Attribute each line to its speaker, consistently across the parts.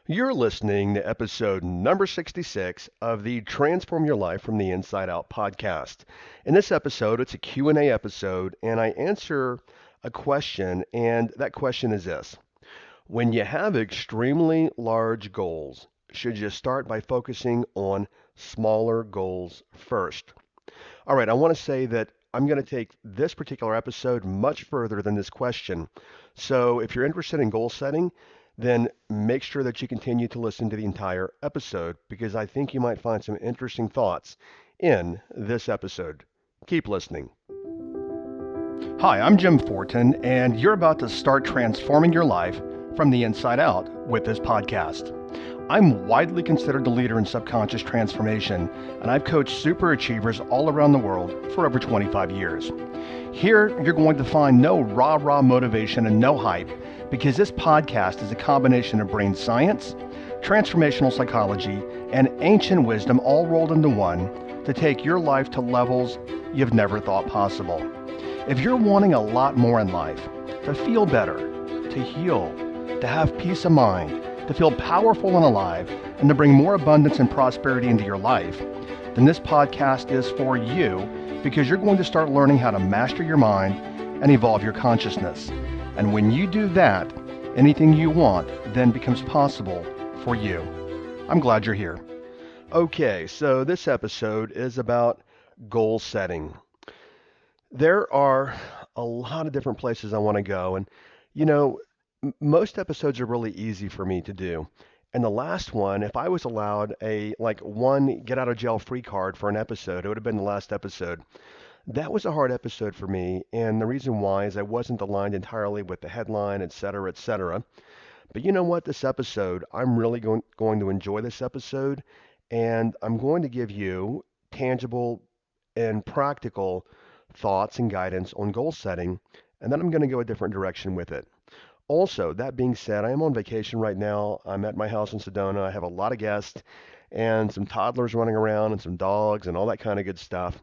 Speaker 1: You're listening to episode number 66 of the Transform Your Life from the Inside Out podcast. In this episode, it's a Q&A episode, and I answer a question, and that question is this. When you have extremely large goals, should you start by focusing on smaller goals first? All right, I want to say that I'm going to take this particular episode much further than this question. So if you're interested in goal setting, then make sure that you continue to listen to the entire episode because I think you might find some interesting thoughts in this episode. Keep listening. Hi, I'm Jim Fortin, and you're about to start transforming your life from the inside out with this podcast. I'm widely considered the leader in subconscious transformation, and I've coached super achievers all around the world for over 25 years. Here, you're going to find no rah-rah motivation and no hype because this podcast is a combination of brain science, transformational psychology, and ancient wisdom all rolled into one to take your life to levels you've never thought possible. If you're wanting a lot more in life, to feel better, to heal, to have peace of mind, to feel powerful and alive, and to bring more abundance and prosperity into your life, then this podcast is for you because you're going to start learning how to master your mind and evolve your consciousness. And when you do that, anything you want then becomes possible for you. I'm glad you're here. Okay, so this episode is about goal setting. There are a lot of different places I want to go, and you know, most episodes are really easy for me to do. And the last one, if I was allowed a one get out of jail free card for an episode, it would have been the last episode. That was a hard episode for me, and the reason why is I wasn't aligned entirely with the headline, et cetera, et cetera. But you know what? This episode, I'm really going to enjoy this episode, and I'm going to give you tangible and practical thoughts and guidance on goal setting, and then I'm going to go a different direction with it. Also, that being said, I am on vacation right now. I'm at my house in Sedona. I have a lot of guests and some toddlers running around and some dogs and all that kind of good stuff.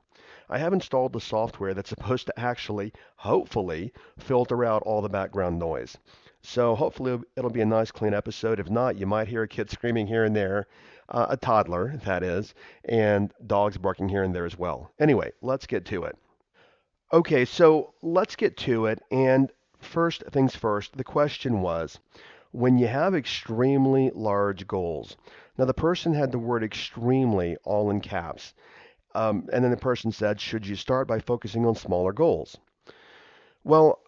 Speaker 1: I have installed the software that's supposed to actually, hopefully, filter out all the background noise. So hopefully it'll be a nice clean episode. If not, you might hear a kid screaming here and there, a toddler, that is, and dogs barking here and there as well. Anyway, let's get to it. Okay, so let's get to it. And first things first, the question was, when you have extremely large goals. Now, the person had the word extremely all in caps. And then the person said, should you start by focusing on smaller goals? Well,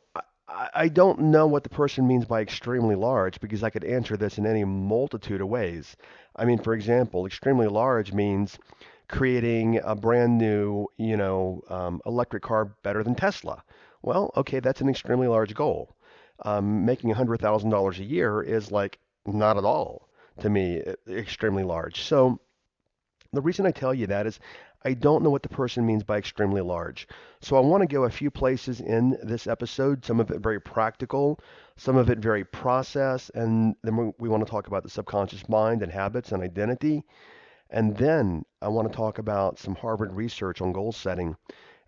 Speaker 1: I don't know what the person means by extremely large because I could answer this in any multitude of ways. I mean, for example, extremely large means creating a brand new, electric car better than Tesla. Well, okay, that's an extremely large goal. Making $100,000 a year is like not at all to me extremely large. So the reason I tell you that is I don't know what the person means by extremely large. So I want to go a few places in this episode, some of it very practical, some of it very process, and then we want to talk about the subconscious mind and habits and identity. And then I want to talk about some Harvard research on goal setting,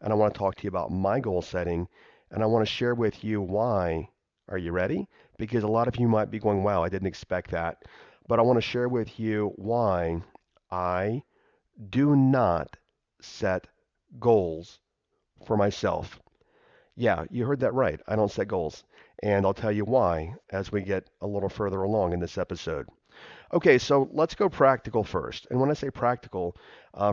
Speaker 1: and I want to talk to you about my goal setting, and I want to share with you why. Are you ready? Because a lot of you might be going, wow, I didn't expect that. But I want to share with you why I do not set goals for myself. Yeah, you heard that right. I don't set goals. And I'll tell you why as we get a little further along in this episode. Okay, so let's go practical first. And when I say practical,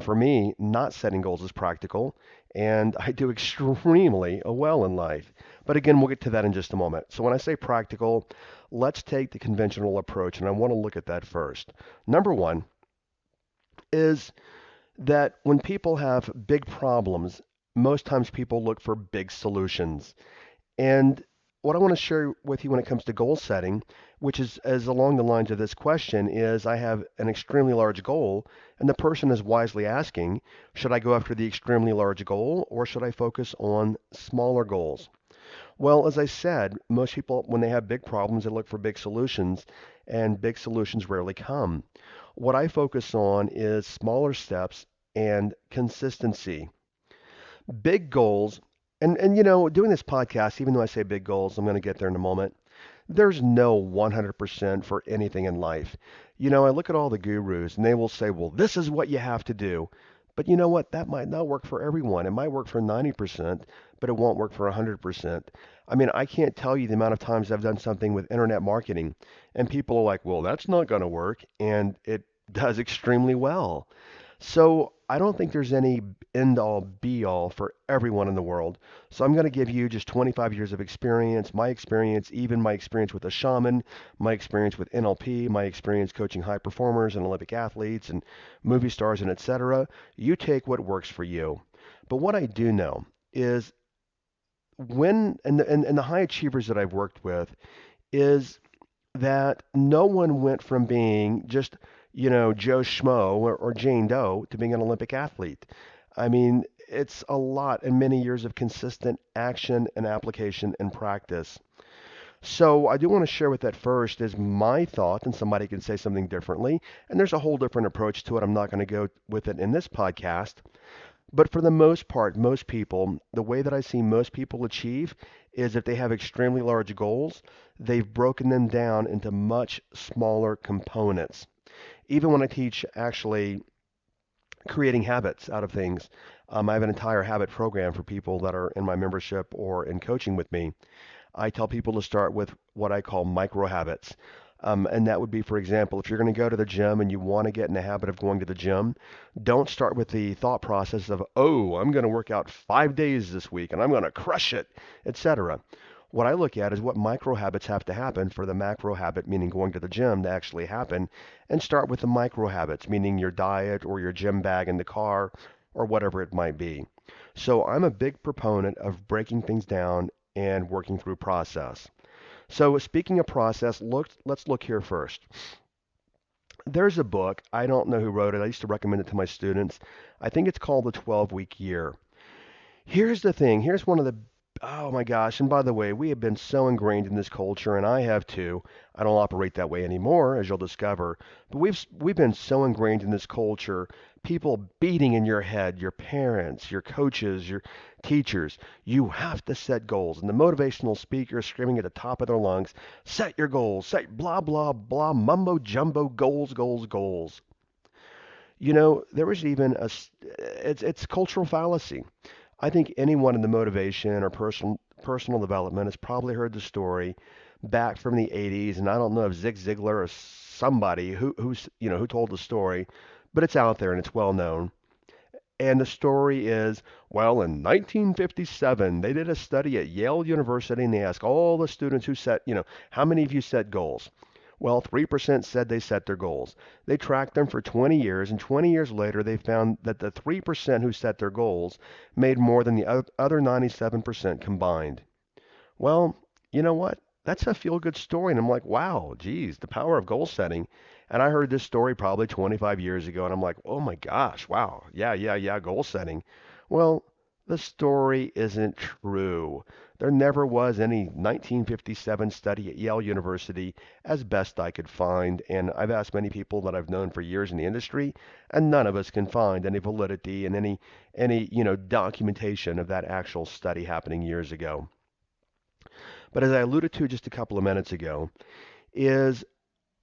Speaker 1: for me, not setting goals is practical, and I do extremely well in life. But again, we'll get to that in just a moment. So when I say practical, let's take the conventional approach, and I want to look at that first. Number one is that when people have big problems, most times people look for big solutions. And what I want to share with you when it comes to goal setting, which is along the lines of this question, is I have an extremely large goal, and the person is wisely asking, should I go after the extremely large goal or should I focus on smaller goals? Well, as I said, most people, when they have big problems, they look for big solutions, and big solutions rarely come. What I focus on is smaller steps and consistency. Big goals, and doing this podcast, even though I say big goals, I'm going to get there in a moment. There's no 100% for anything in life. I look at all the gurus and they will say, well, this is what you have to do. But you know what? That might not work for everyone. It might work for 90%, but it won't work for 100%. I mean, I can't tell you the amount of times I've done something with internet marketing and people are like, well, that's not going to work. And it does extremely well. So I don't think there's any end all be all for everyone in the world. So I'm going to give you just 25 years of experience, my experience, even my experience with a shaman, my experience with NLP, my experience coaching high performers and Olympic athletes and movie stars and etc. You take what works for you. But what I do know is and the high achievers that I've worked with is that no one went from being just, Joe Schmo or Jane Doe to being an Olympic athlete. I mean, it's a lot and many years of consistent action and application and practice. So I do want to share with that first is my thought, and somebody can say something differently. And there's a whole different approach to it. I'm not going to go with it in this podcast. But for the most part, most people, the way that I see most people achieve is if they have extremely large goals, they've broken them down into much smaller components. Even when I teach actually creating habits out of things, I have an entire habit program for people that are in my membership or in coaching with me. I tell people to start with what I call micro habits. And that would be, for example, if you're going to go to the gym and you want to get in the habit of going to the gym, don't start with the thought process of, oh, I'm going to work out 5 days this week and I'm going to crush it, etc. What I look at is what micro habits have to happen for the macro habit, meaning going to the gym, to actually happen, and start with the micro habits, meaning your diet or your gym bag in the car or whatever it might be. So I'm a big proponent of breaking things down and working through process. So speaking of process, let's look here first. There's a book, I don't know who wrote it. I used to recommend it to my students. I think it's called The 12-Week Year. Here's the thing. Here's one of the oh my gosh, and by the way, we have been so ingrained in this culture, and I have too. I don't operate that way anymore, as you'll discover. But we've been so ingrained in this culture, people beating in your head, your parents, your coaches, your teachers. You have to set goals. And the motivational speaker is screaming at the top of their lungs, set your goals, set blah blah blah mumbo jumbo goals, goals, goals. There was even it's cultural fallacy. I think anyone in the motivation or personal development has probably heard the story back from the 80s, and I don't know if Zig Ziglar or somebody who told the story, but it's out there and it's well known. And the story is, well, in 1957, they did a study at Yale University and they asked all the students who set, how many of you set goals? Well, 3% said they set their goals. They tracked them for 20 years, and 20 years later, they found that the 3% who set their goals made more than the other 97% combined. Well, you know what? That's a feel-good story, and I'm like, wow, geez, the power of goal setting. And I heard this story probably 25 years ago, and I'm like, oh my gosh, wow, yeah, yeah, yeah, goal setting. Well, the story isn't true. There never was any 1957 study at Yale University, as best I could find, and I've asked many people that I've known for years in the industry, and none of us can find any validity and any documentation of that actual study happening years ago. But as I alluded to just a couple of minutes ago, is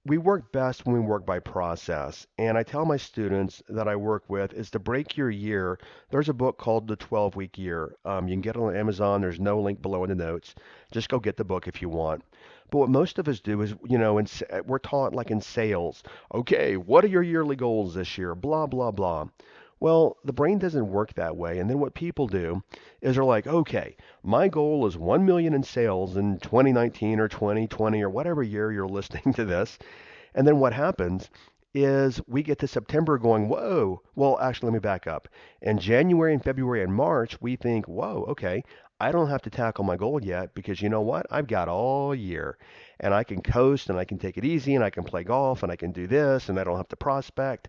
Speaker 1: we work best when we work by process. And I tell my students that I work with is to break your year. There's a book called The 12-Week Year. You can get it on Amazon. There's no link below in the notes. Just go get the book if you want. But what most of us do is, we're taught like in sales. Okay, what are your yearly goals this year? Blah, blah, blah. Well, the brain doesn't work that way. And then what people do is they're like, okay, my goal is 1 million in sales in 2019 or 2020 or whatever year you're listening to this. And then what happens is we get to September going, whoa. Well, actually, let me back up. In January and February and March, we think, whoa, okay, I don't have to tackle my goal yet because you know what? I've got all year and I can coast and I can take it easy and I can play golf and I can do this and I don't have to prospect.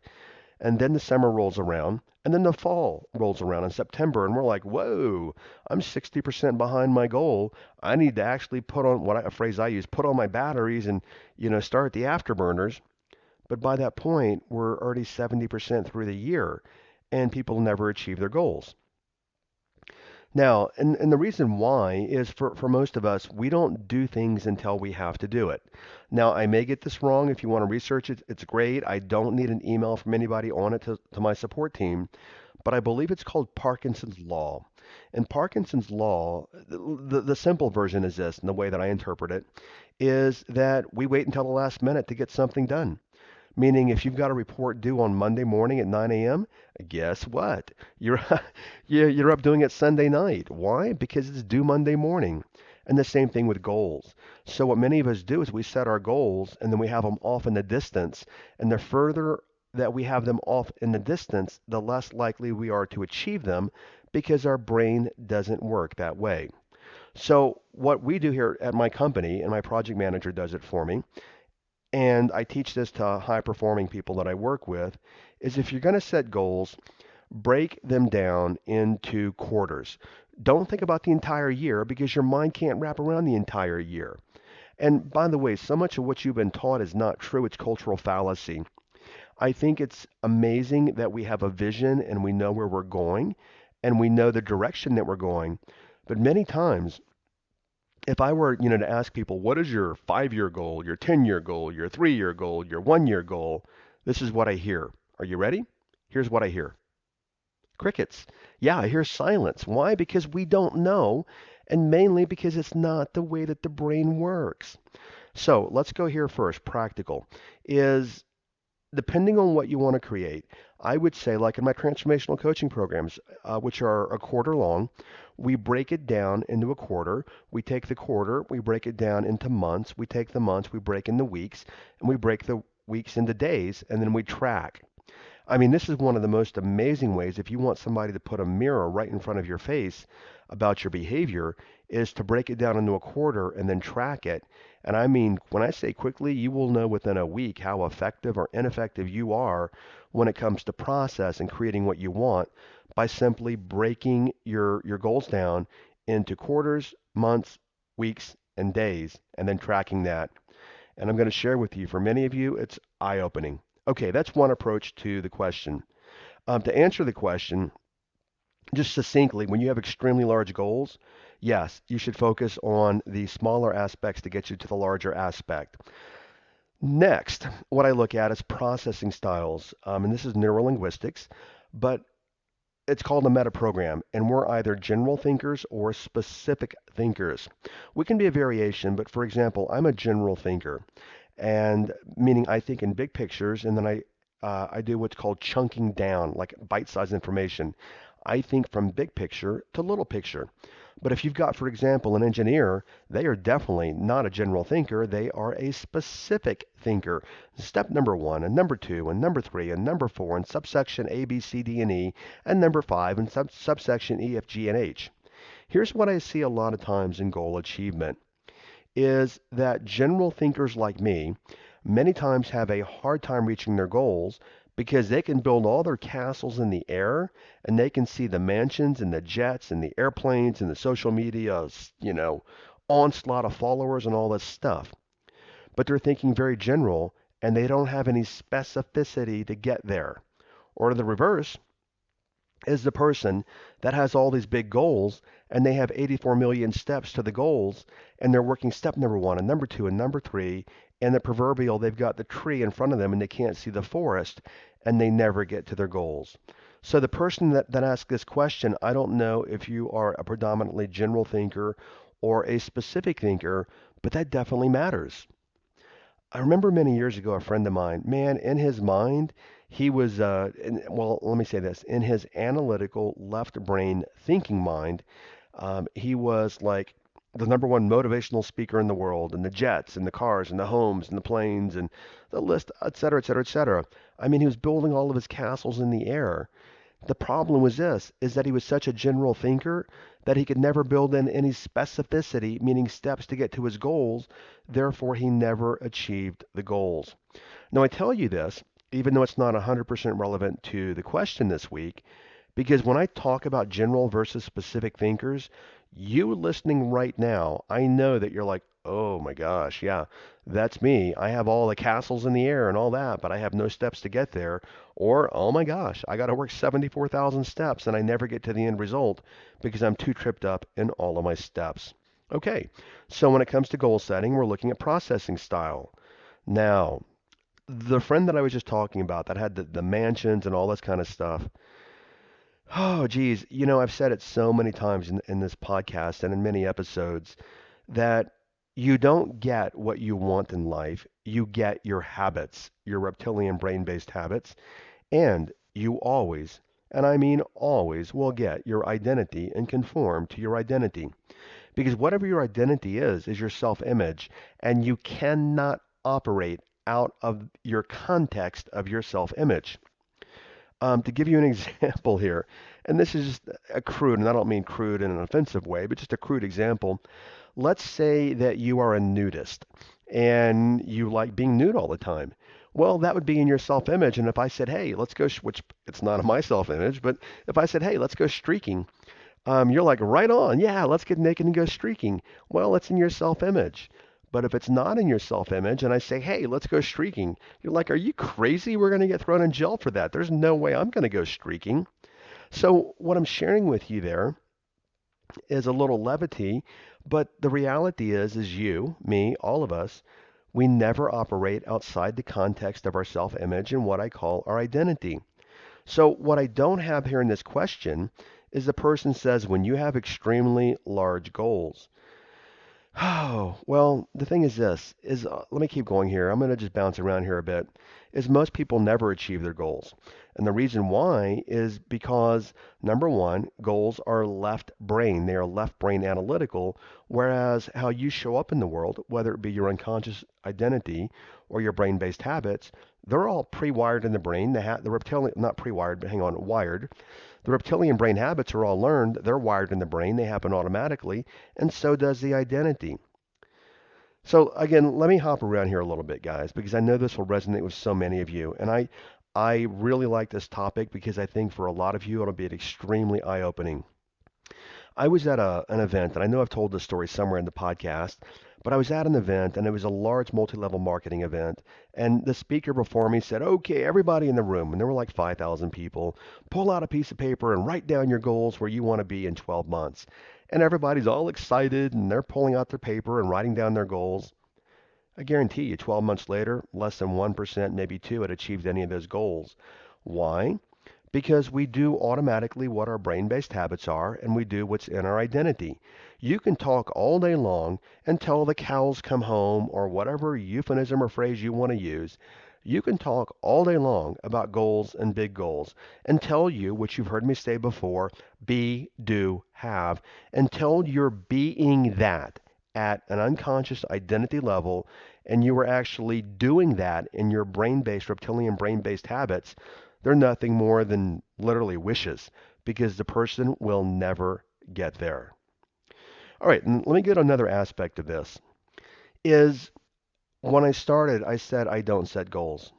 Speaker 1: And then the summer rolls around, and then the fall rolls around in September, and we're like, whoa, I'm 60% behind my goal. I need to actually put on a phrase I use, put on my batteries and, start the afterburners. But by that point, we're already 70% through the year, and people never achieve their goals. Now, and the reason why is for most of us, we don't do things until we have to do it. Now, I may get this wrong. If you want to research it, it's great. I don't need an email from anybody on it to my support team, but I believe it's called Parkinson's Law. And Parkinson's Law, the simple version is this, and the way that I interpret it, is that we wait until the last minute to get something done. Meaning, if you've got a report due on Monday morning at 9 a.m., guess what? You're you're up doing it Sunday night. Why? Because it's due Monday morning. And the same thing with goals. So what many of us do is we set our goals and then we have them off in the distance. And the further that we have them off in the distance, the less likely we are to achieve them because our brain doesn't work that way. So what we do here at my company, and my project manager does it for me, and I teach this to high performing people that I work with, is if you're going to set goals, break them down into quarters. Don't think about the entire year because your mind can't wrap around the entire year. And by the way, so much of what you've been taught is not true. It's cultural fallacy. I think it's amazing that we have a vision and we know where we're going and we know the direction that we're going. But many times if I were, to ask people, what is your 5-year goal, your 10-year goal, your 3-year goal, your 1-year goal, this is what I hear. Are you ready? Here's what I hear. Crickets. Yeah, I hear silence. Why? Because we don't know, and mainly because it's not the way that the brain works. So let's go here first. Practical is depending on what you want to create, I would say, like in my transformational coaching programs, which are a quarter long, we break it down into a quarter. We take the quarter, we break it down into months. We take the months, we break into weeks, and we break the weeks into days, and then we track. I mean, this is one of the most amazing ways if you want somebody to put a mirror right in front of your face about your behavior is to break it down into a quarter and then track it. And I mean, when I say quickly, you will know within a week how effective or ineffective you are when it comes to process and creating what you want by simply breaking your goals down into quarters, months, weeks, and days, and then tracking that. And I'm going to share with you, for many of you, it's eye-opening. Okay, that's one approach to the question. To answer the question, just succinctly, when you have extremely large goals, yes, you should focus on the smaller aspects to get you to the larger aspect. Next, what I look at is processing styles, and this is neurolinguistics, but it's called a meta program, and we're either general thinkers or specific thinkers. We can be a variation, but for example, I'm a general thinker, and meaning I think in big pictures, and then I do what's called chunking down, like bite-sized information. I think from big picture to little picture. But if you've got, for example, an engineer, they are definitely not a general thinker. They are a specific thinker. Step number one, and number two, and number three, and number four, and subsection A, B, C, D, and E, and number five, and subsection E, F, G, and H. Here's what I see a lot of times in goal achievement is that general thinkers like me many times have a hard time reaching their goals because they can build all their castles in the air and they can see the mansions and the jets and the airplanes and the social media, onslaught of followers and all this stuff. But they're thinking very general and they don't have any specificity to get there. Or the reverse, is the person that has all these big goals and they have 84 million steps to the goals and they're working step number one and number two and number three and the proverbial they've got the tree in front of them and they can't see the forest and they never get to their goals. So the person that asked this question, I don't know if you are a predominantly general thinker or a specific thinker, but that definitely matters. I remember many years ago a friend of mine, man, in his mind, he was, well, let me say this, in his analytical left brain thinking mind, he was like the number one motivational speaker in the world, and the jets, and the cars, and the homes, and the planes, and the list, et cetera, et cetera, et cetera. I mean, he was building all of his castles in the air. The problem was this, is that he was such a general thinker that he could never build in any specificity, meaning steps to get to his goals. Therefore, he never achieved the goals. Now, I tell you this, even though it's not 100% relevant to the question this week, because when I talk about general versus specific thinkers, you listening right now, I know that you're like, Oh my gosh, yeah, that's me. I have all the castles in the air and all that, but I have no steps to get there. Or, oh my gosh, I got to work 74,000 steps and I never get to the end result because I'm too tripped up in all of my steps. Okay, so when it comes to goal setting, we're looking at processing style. Now, the friend that I was just talking about that had the mansions and all this kind of stuff. Oh, geez, I've said it so many times in this podcast and in many episodes that you don't get what you want in life. You get your habits, your reptilian brain based habits, and you always, and I mean always, will get your identity and conform to your identity. Because whatever your identity is your self image, and you cannot operate out of your context of your self image. To give you an example here, and this is just a crude, and I don't mean crude in an offensive way, but just a crude example. Let's say that you are a nudist and you like being nude all the time. Well, that would be in your self-image. And if I said, hey, let's go, which it's not in my self-image, but if I said, hey, let's go streaking, you're like, right on. Yeah, let's get naked and go streaking. Well, it's in your self-image. But if it's not in your self-image and I say, hey, let's go streaking, you're like, are you crazy? We're going to get thrown in jail for that. There's no way I'm going to go streaking. So what I'm sharing with you there is a little levity, but the reality is you, me, all of us, we never operate outside the context of our self-image and what I call our identity. So what I don't have here in this question is the person says when you have extremely large goals. Oh, well, the thing is this is let me keep going here. I'm going to just bounce around here a bit. Is most people never achieve their goals. And the reason why is because number one, goals are left brain. They are left brain analytical, whereas how you show up in the world, whether it be your unconscious identity or your brain-based habits, they're all pre-wired in the brain. The reptilian, not pre-wired, but hang on, wired. The reptilian brain habits are all learned. They're wired in the brain. They happen automatically, and so does the identity. So again, let me hop around here a little bit, guys, because I know this will resonate with so many of you. And I really like this topic because I think for a lot of you it'll be extremely eye-opening. I was at an event, and I know I've told this story somewhere in the podcast, but I was at an event, and it was a large multi-level marketing event. And the speaker before me said, okay, everybody in the room, and there were like 5,000 people, pull out a piece of paper and write down your goals where you want to be in 12 months. And everybody's all excited, and they're pulling out their paper and writing down their goals. I guarantee you, 12 months later, less than 1%, maybe 2, had achieved any of those goals. Why? Because we do automatically what our brain-based habits are, and we do what's in our identity. You can talk all day long until the cows come home, or whatever euphemism or phrase you want to use. You can talk all day long about goals and big goals and tell you what you've heard me say before, be, do, have, until you're being that at an unconscious identity level and you are actually doing that in your brain-based, reptilian brain-based habits. They're nothing more than literally wishes because the person will never get there. All right, and let me get another aspect of this. Is when I started, I said I don't set goals.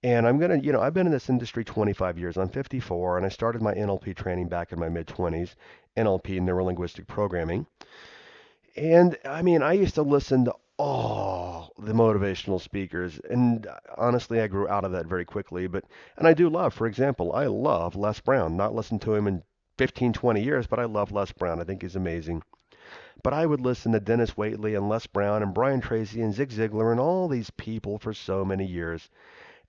Speaker 1: And I'm going to, I've been in this industry 25 years. I'm 54, and I started my NLP training back in my mid 20s, NLP, neurolinguistic programming. And I mean, I used to listen to all the motivational speakers, and honestly, I grew out of that very quickly. And I do love, for example, I love Les Brown. Not listened to him in 15, 20 years, but I love Les Brown. I think he's amazing. But I would listen to Dennis Waitley and Les Brown and Brian Tracy and Zig Ziglar and all these people for so many years.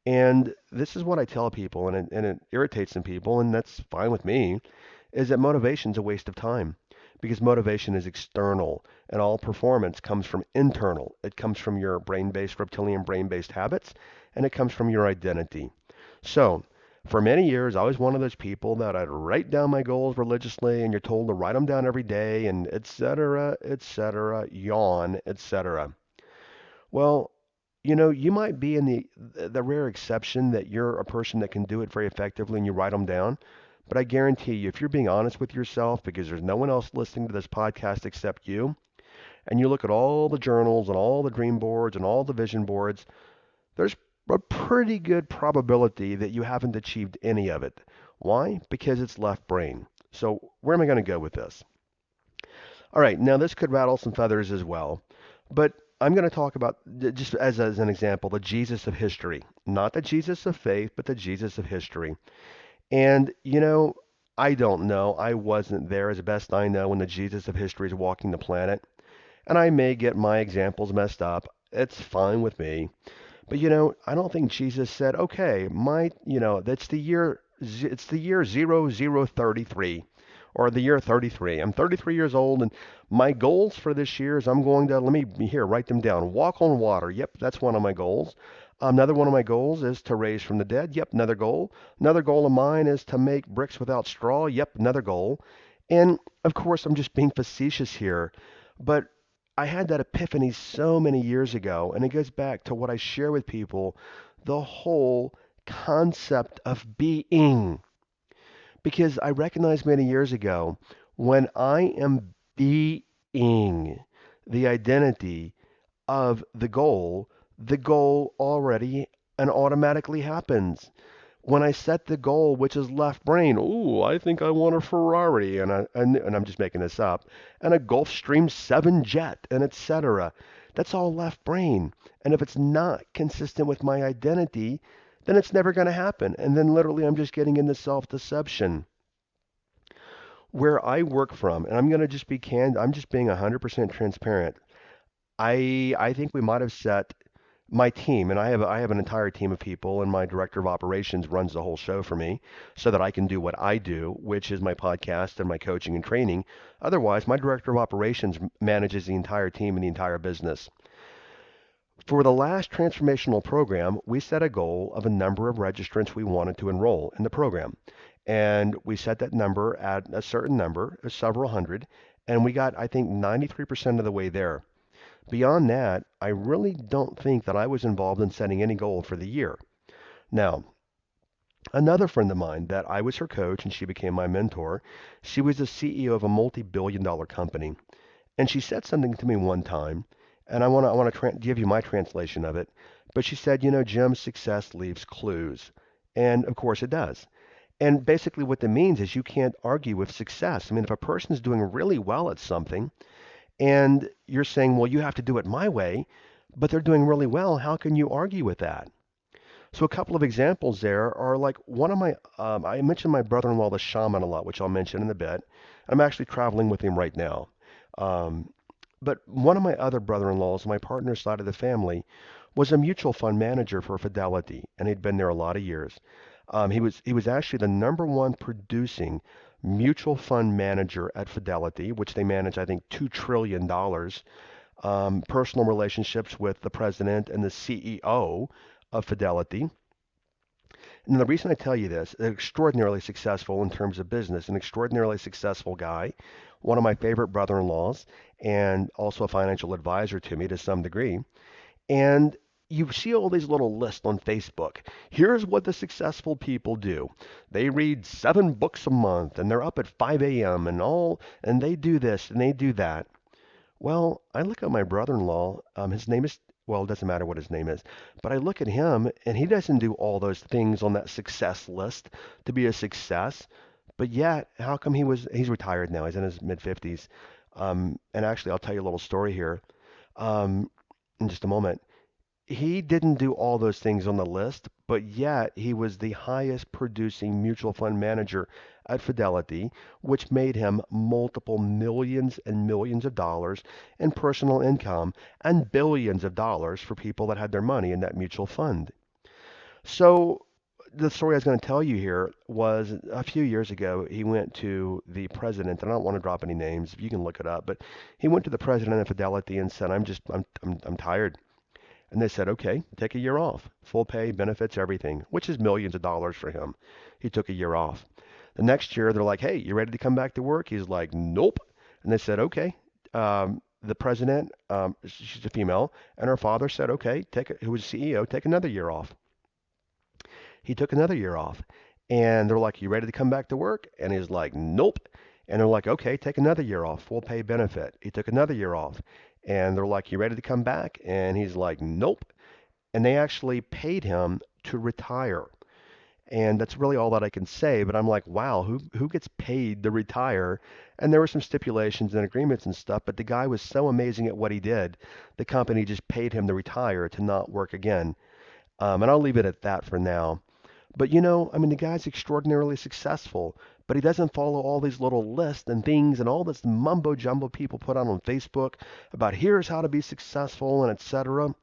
Speaker 1: And this is what I tell people, and it irritates some people, and that's fine with me, is that motivation's a waste of time because motivation is external and all performance comes from internal. It comes from your brain-based, reptilian brain-based habits, and it comes from your identity. So, for many years, I was one of those people that I'd write down my goals religiously, and you're told to write them down every day, and et cetera, yawn, etc. Well, you might be in the rare exception that you're a person that can do it very effectively and you write them down. But I guarantee you, if you're being honest with yourself, because there's no one else listening to this podcast except you, and you look at all the journals and all the dream boards and all the vision boards, there's a pretty good probability that you haven't achieved any of it. Why? Because it's left brain. So where am I going to go with this? All right, now this could rattle some feathers as well. But I'm going to talk about, just as an example, the Jesus of history. Not the Jesus of faith, but the Jesus of history. And, I don't know. I wasn't there as best I know when the Jesus of history is walking the planet. And I may get my examples messed up. It's fine with me. But I don't think Jesus said, "Okay, that's it's the year 0033 or the year 33. I'm 33 years old and my goals for this year is I'm going to let me here write them down. Walk on water. Yep, that's one of my goals. Another one of my goals is to raise from the dead. Yep, another goal. Another goal of mine is to make bricks without straw. Yep, another goal. And of course, I'm just being facetious here, but I had that epiphany so many years ago, and it goes back to what I share with people, the whole concept of being. Because I recognized many years ago when I am being the identity of the goal already and automatically happens. When I set the goal, which is left brain, ooh, I think I want a Ferrari, and I'm just making this up, and a Gulfstream 7 jet, and etc. That's all left brain. And if it's not consistent with my identity, then it's never going to happen. And then literally I'm just getting into self-deception. Where I work from, and I'm going to just be candid, I'm just being 100% transparent. I think we might have set my team, and I have an entire team of people, and my director of operations runs the whole show for me, so that I can do what I do, which is my podcast and my coaching and training. Otherwise, my director of operations manages the entire team and the entire business. For the last transformational program, we set a goal of a number of registrants we wanted to enroll in the program. And we set that number at a certain number, several hundred, and we got, I think, 93% of the way there. Beyond that, I really don't think that I was involved in setting any goal for the year. Now, another friend of mine that I was her coach and she became my mentor, she was the CEO of a multi-billion dollar company. And she said something to me one time, and I want to give you my translation of it. But she said, Jim, success leaves clues. And of course it does. And basically what that means is you can't argue with success. I mean, if a person is doing really well at something, and you're saying, well, you have to do it my way, but they're doing really well. How can you argue with that? So a couple of examples there are like I mentioned my brother-in-law, the shaman, a lot, which I'll mention in a bit. I'm actually traveling with him right now. Um, but one of my other brother-in-laws, my partner's side of the family, was a mutual fund manager for Fidelity, and he'd been there a lot of years. He was actually the number one producing mutual fund manager at Fidelity, which they manage, I think, $2 trillion. Personal relationships with the president and the CEO of Fidelity. And the reason I tell you this, extraordinarily successful in terms of business, an extraordinarily successful guy, one of my favorite brother-in-laws, and also a financial advisor to me to some degree. And you see all these little lists on Facebook. Here's what the successful people do. They read 7 books a month and they're up at 5 a.m. and they do this and they do that. Well, I look at my brother-in-law. His name is, well, it doesn't matter what his name is, but I look at him and he doesn't do all those things on that success list to be a success. But yet, how come he's retired now? He's in his mid 50s. And actually, I'll tell you a little story here in just a moment. He didn't do all those things on the list, but yet he was the highest producing mutual fund manager at Fidelity, which made him multiple millions and millions of dollars in personal income and billions of dollars for people that had their money in that mutual fund. So the story I was going to tell you here was a few years ago, he went to the president, and I don't want to drop any names, you can look it up, but he went to the president of Fidelity and said, I'm tired. And they said, okay, take a year off. Full pay, benefits, everything, which is millions of dollars for him. He took a year off. The next year, they're like, hey, you ready to come back to work? He's like, nope. And they said, okay. The president, she's a female, and her father said, okay, who was CEO, take another year off. He took another year off. And they're like, you ready to come back to work? And he's like, nope. And they're like, okay, take another year off, full pay benefit. He took another year off. And they're like, you ready to come back? And he's like, nope. And they actually paid him to retire. And that's really all that I can say. But I'm like, wow, who gets paid to retire? And there were some stipulations and agreements and stuff, but the guy was so amazing at what he did, the company just paid him to retire to not work again. And I'll leave it at that for now. But I mean, the guy's extraordinarily successful, but he doesn't follow all these little lists and things and all this mumbo jumbo people put out on Facebook about here's how to be successful and etc.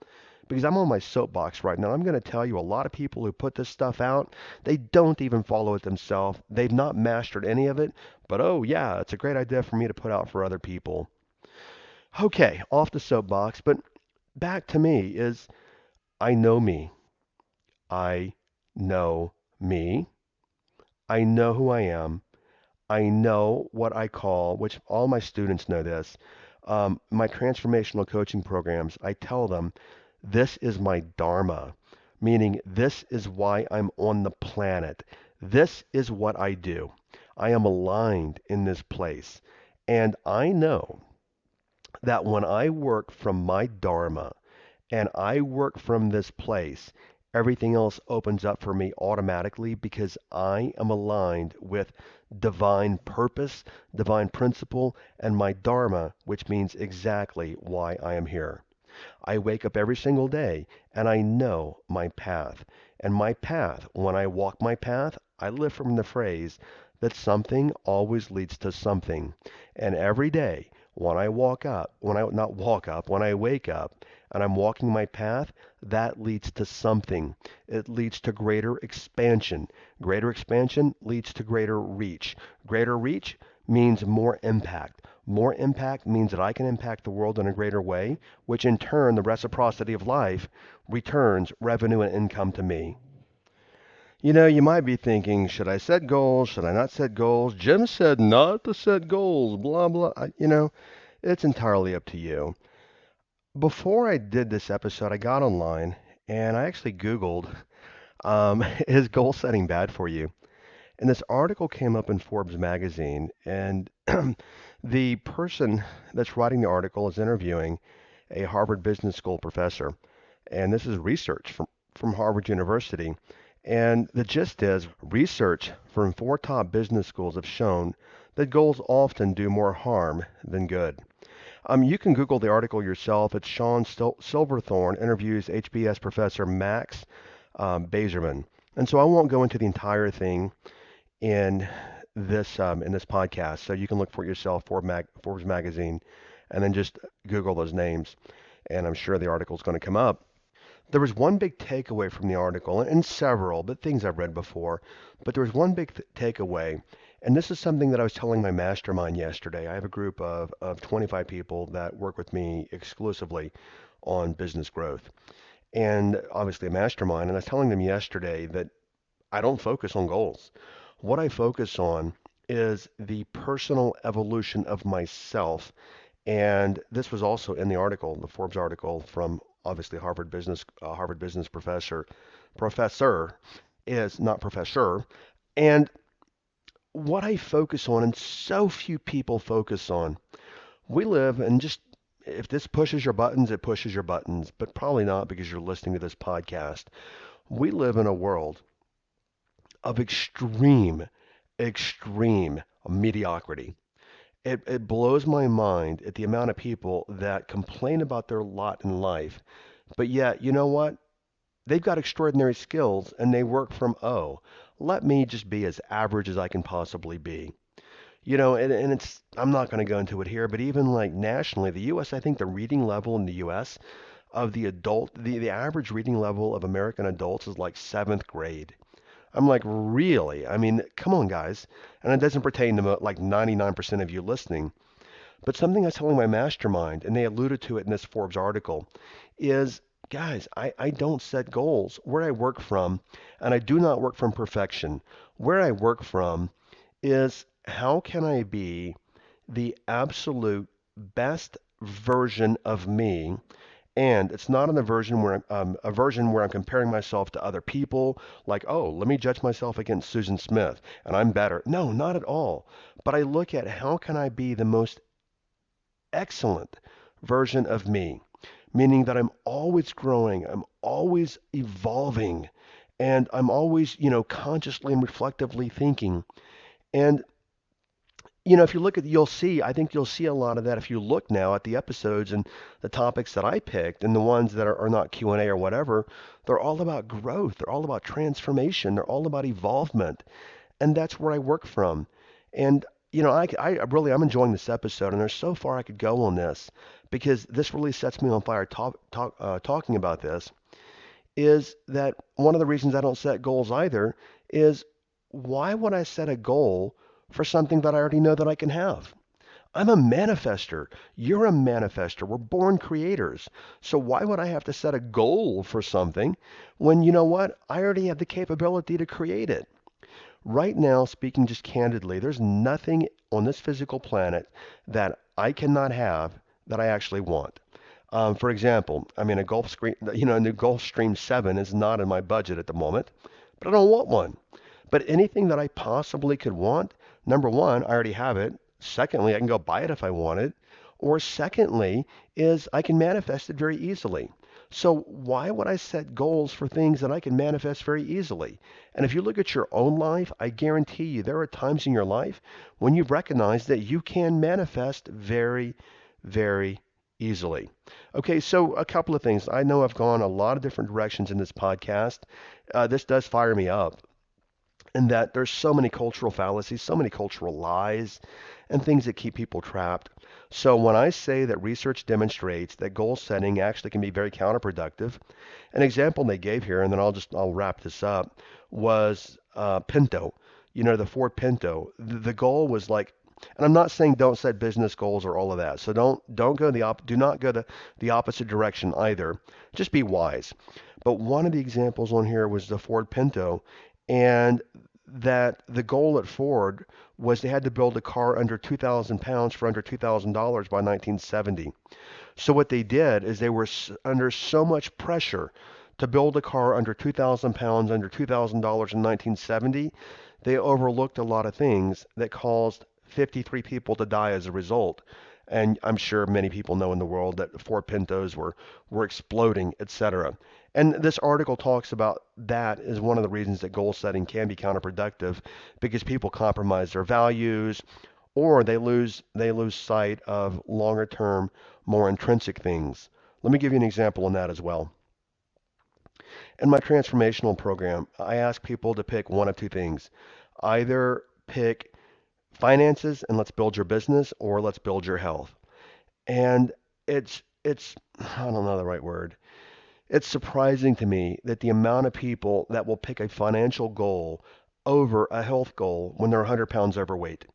Speaker 1: Because I'm on my soapbox right now. I'm going to tell you a lot of people who put this stuff out, they don't even follow it themselves. They've not mastered any of it, but oh yeah, it's a great idea for me to put out for other people. Okay, off the soapbox, but back to me is I know me. I know me. I know who I am. I know what I call, which all my students know this, my transformational coaching programs. I tell them this is my dharma, meaning this is why I'm on the planet. This is what I do. I am aligned in this place. And I know that when I work from my dharma, and I work from this place, everything else opens up for me automatically because I am aligned with divine purpose, divine principle, and my dharma, which means exactly why I am here. I wake up every single day and I know my path. And my path, when I walk my path, I live from the phrase that something always leads to something. And every day, when I walk up, when I not walk up, when I wake up and I'm walking my path, that leads to something. It leads to greater expansion. Greater expansion leads to greater reach. Greater reach means more impact. More impact means that I can impact the world in a greater way, which in turn, the reciprocity of life returns revenue and income to me. You might be thinking, should I set goals? Should I not set goals? Jim said not to set goals, blah, blah. It's entirely up to you. Before I did this episode, I got online and I actually Googled, is goal setting bad for you? And this article came up in Forbes magazine, and the person that's writing the article is interviewing a Harvard Business School professor. And this is research from Harvard University. And the gist is research from four top business schools have shown that goals often do more harm than good. You can Google the article yourself. It's Sean Silverthorne interviews HBS professor Max Bazerman. And so I won't go into the entire thing in this podcast, so you can look for it yourself, Forbes magazine, and then just Google those names, and I'm sure the article is going to come up. There was one big takeaway from the article, and several, but things I've read before. But there was one big takeaway, and this is something that I was telling my mastermind yesterday. I have a group of 25 people that work with me exclusively on business growth, and obviously a mastermind. And I was telling them yesterday that I don't focus on goals. What I focus on is the personal evolution of myself. And this was also in the article, the Forbes article from obviously Harvard Business professor is not professor. And what I focus on, and so few people focus on, we live and just if this pushes your buttons, it pushes your buttons, but probably not because you're listening to this podcast. We live in a world of extreme mediocrity. It blows my mind at the amount of people that complain about their lot in life, but yet, you know what? They've got extraordinary skills and they work from, oh, let me just be as average as I can possibly be. And it's, I'm not going to go into it here, but even like nationally, the U.S., I think the reading level in the U.S. of the average reading level of American adults is like seventh grade. I'm like, really? I mean, come on, guys. And it doesn't pertain to like 99% of you listening. But something I was telling my mastermind, and they alluded to it in this Forbes article, is guys, I don't set goals. Where I work from, and I do not work from perfection, where I work from is how can I be the absolute best version of me, and it's not a version where I'm comparing myself to other people, like, oh, let me judge myself against Susan Smith, and I'm better. No, not at all. But I look at how can I be the most excellent version of me, meaning that I'm always growing, I'm always evolving, And I'm always, consciously and reflectively thinking. And if you look at, I think you'll see a lot of that if you look now at the episodes and the topics that I picked and the ones that are not Q&A or whatever, they're all about growth. They're all about transformation. They're all about evolvement. And that's where I work from. And, I'm enjoying this episode, and there's so far I could go on this because this really sets me on fire talking about this is that one of the reasons I don't set goals either is why would I set a goal for something that I already know that I can have? I'm a manifester. You're a manifester. We're born creators. So why would I have to set a goal for something when you know what? I already have the capability to create it. Right now, speaking just candidly, there's nothing on this physical planet that I cannot have that I actually want. For example, I mean, a new Gulfstream 7 is not in my budget at the moment, but I don't want one. But anything that I possibly could want, number one, I already have it. Secondly, I can go buy it if I want it. Or secondly, is I can manifest it very easily. So why would I set goals for things that I can manifest very easily? And if you look at your own life, I guarantee you there are times in your life when you've recognized that you can manifest very, very easily. Okay, so a couple of things. I know I've gone a lot of different directions in this podcast. This does fire me up in that there's so many cultural fallacies, so many cultural lies, and things that keep people trapped. So when I say that research demonstrates that goal setting actually can be very counterproductive, an example they gave here, and then I'll wrap this up, was Pinto. The Ford Pinto. The goal was like, and I'm not saying don't set business goals or all of that. So don't go do not go the opposite direction either. Just be wise. But one of the examples on here was the Ford Pinto, and that the goal at Ford was they had to build a car under 2,000 pounds for under $2,000 by 1970. So what they did is they were under so much pressure to build a car under 2,000 pounds, under $2,000 in 1970, they overlooked a lot of things that caused 53 people to die as a result. And I'm sure many people know in the world that Ford Pintos were exploding, etc. And this article talks about that as one of the reasons that goal setting can be counterproductive because people compromise their values or they lose sight of longer term, more intrinsic things. Let me give you an example on that as well. In my transformational program, I ask people to pick one of two things. Either pick finances and let's build your business or let's build your health. And it's I don't know the right word. It's surprising to me that the amount of people that will pick a financial goal over a health goal when they're 100 pounds overweight.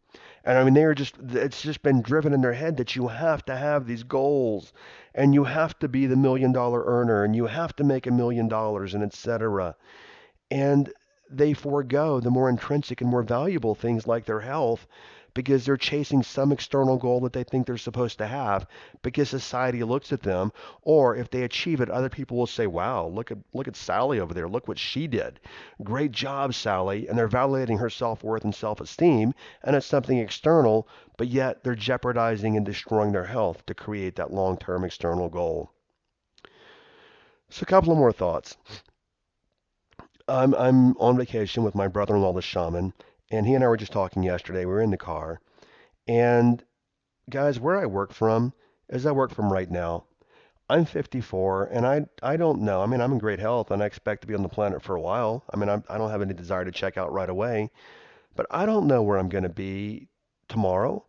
Speaker 1: And I mean, it's just been driven in their head that you have to have these goals and you have to be the $1 million earner and you have to make $1 million and etc. And they forego the more intrinsic and more valuable things like their health because they're chasing some external goal that they think they're supposed to have because society looks at them, or if they achieve it other people will say, wow, look at Sally over there, look what she did, great job Sally, and they're validating her self-worth and self-esteem, and it's something external, but yet they're jeopardizing and destroying their health to create that long-term external goal. So a couple of more thoughts. I'm on vacation with my brother-in-law, the shaman, and he and I were just talking yesterday. We were in the car, and guys, where I work from is I work from right now. I'm 54, and I don't know. I mean, I'm in great health, and I expect to be on the planet for a while. I mean, I don't have any desire to check out right away, but I don't know where I'm going to be tomorrow.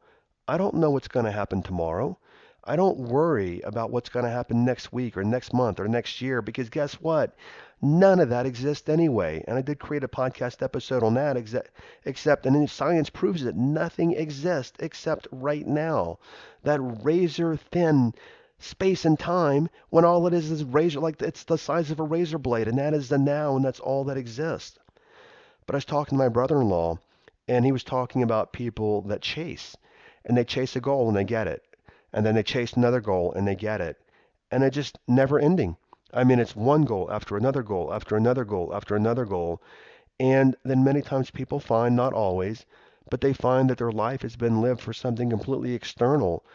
Speaker 1: I don't know what's going to happen tomorrow. I don't worry about what's going to happen next week or next month or next year because guess what? None of that exists anyway. And I did create a podcast episode on that, and science proves that nothing exists except right now. That razor thin space and time when all it is razor, like it's the size of a razor blade, and that is the now, and that's all that exists. But I was talking to my brother-in-law, and he was talking about people that chase, and they chase a goal and they get it, and then they chase another goal and they get it, and it's just never ending. I mean, it's one goal after another goal after another goal after another goal, and then many times people find, not always, but they find that their life has been lived for something completely external,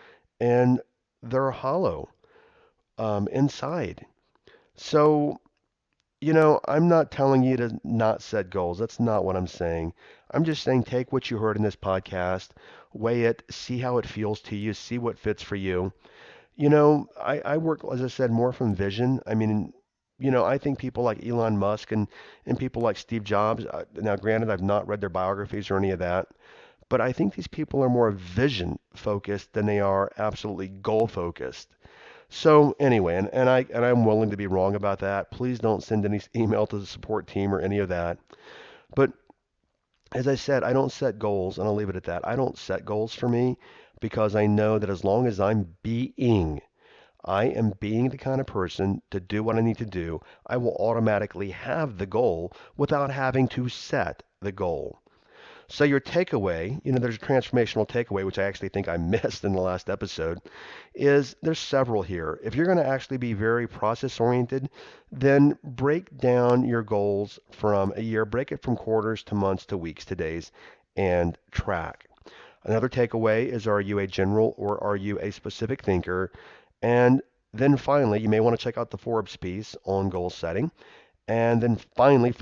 Speaker 1: and they're hollow inside. So I'm not telling you to not set goals. That's not what I'm saying. I'm just saying take what you heard in this podcast, weigh it, see how it feels to you, see what fits for you. I work, as I said, more from vision. I mean, I think people like Elon Musk and people like Steve Jobs, now granted, I've not read their biographies or any of that, but I think these people are more vision focused than they are absolutely goal focused. So anyway, and I'm willing to be wrong about that. Please don't send any email to the support team or any of that. But as I said, I don't set goals, and I'll leave it at that. I don't set goals for me because I know that as long as I am being the kind of person to do what I need to do, I will automatically have the goal without having to set the goal. So your takeaway, there's a transformational takeaway, which I actually think I missed in the last episode, is there's several here. If you're going to actually be very process oriented, then break down your goals from a year, break it from quarters to months to weeks to days, and track. Another takeaway is, are you a general or are you a specific thinker? And then finally, you may want to check out the Forbes piece on goal setting. And then finally,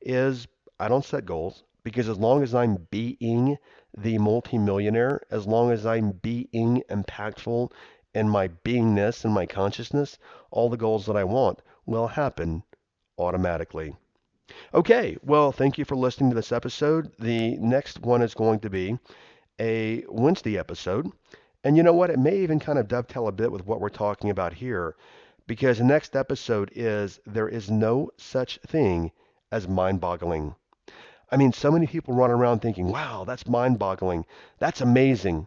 Speaker 1: is I don't set goals because as long as I'm being the multimillionaire, as long as I'm being impactful in my beingness and my consciousness, all the goals that I want will happen automatically. Okay, well, thank you for listening to this episode. The next one is going to be a Wednesday episode. And you know what? It may even kind of dovetail a bit with what we're talking about here because the next episode is there is no such thing as mind-boggling. I mean, so many people run around thinking, wow, that's mind-boggling. That's amazing.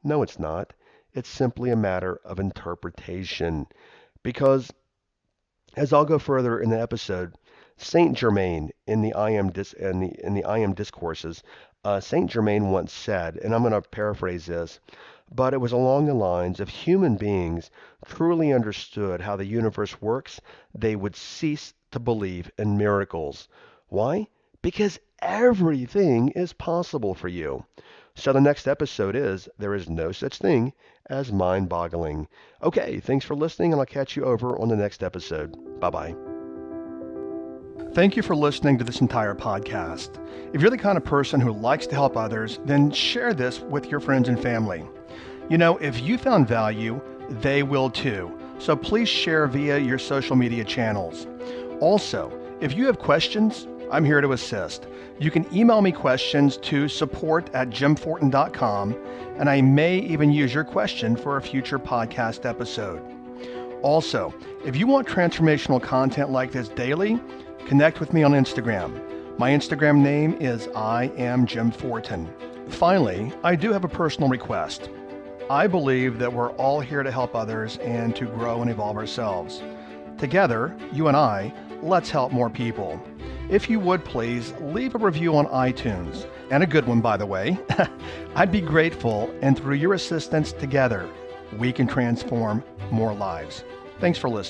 Speaker 1: No, it's not. It's simply a matter of interpretation. Because as I'll go further in the episode, Saint Germain in the I Am discourses, Saint Germain once said, and I'm going to paraphrase this, but it was along the lines of human beings truly understood how the universe works, they would cease to believe in miracles. Why? Because everything is possible for you. So the next episode is there is no such thing as mind-boggling. Okay, thanks for listening, and I'll catch you over on the next episode. Bye-bye. Thank you for listening to this entire podcast. If you're the kind of person who likes to help others, then share this with your friends and family. If you found value, they will too. So please share via your social media channels. Also, if you have questions, I'm here to assist. You can email me questions to support@jimfortin.com, and I may even use your question for a future podcast episode. Also, if you want transformational content like this daily, connect with me on Instagram. My Instagram name is I am Jim Fortin. Finally, I do have a personal request. I believe that we're all here to help others and to grow and evolve ourselves. Together, you and I, let's help more people. If you would please leave a review on iTunes, and a good one by the way. I'd be grateful, and through your assistance together, we can transform more lives. Thanks for listening.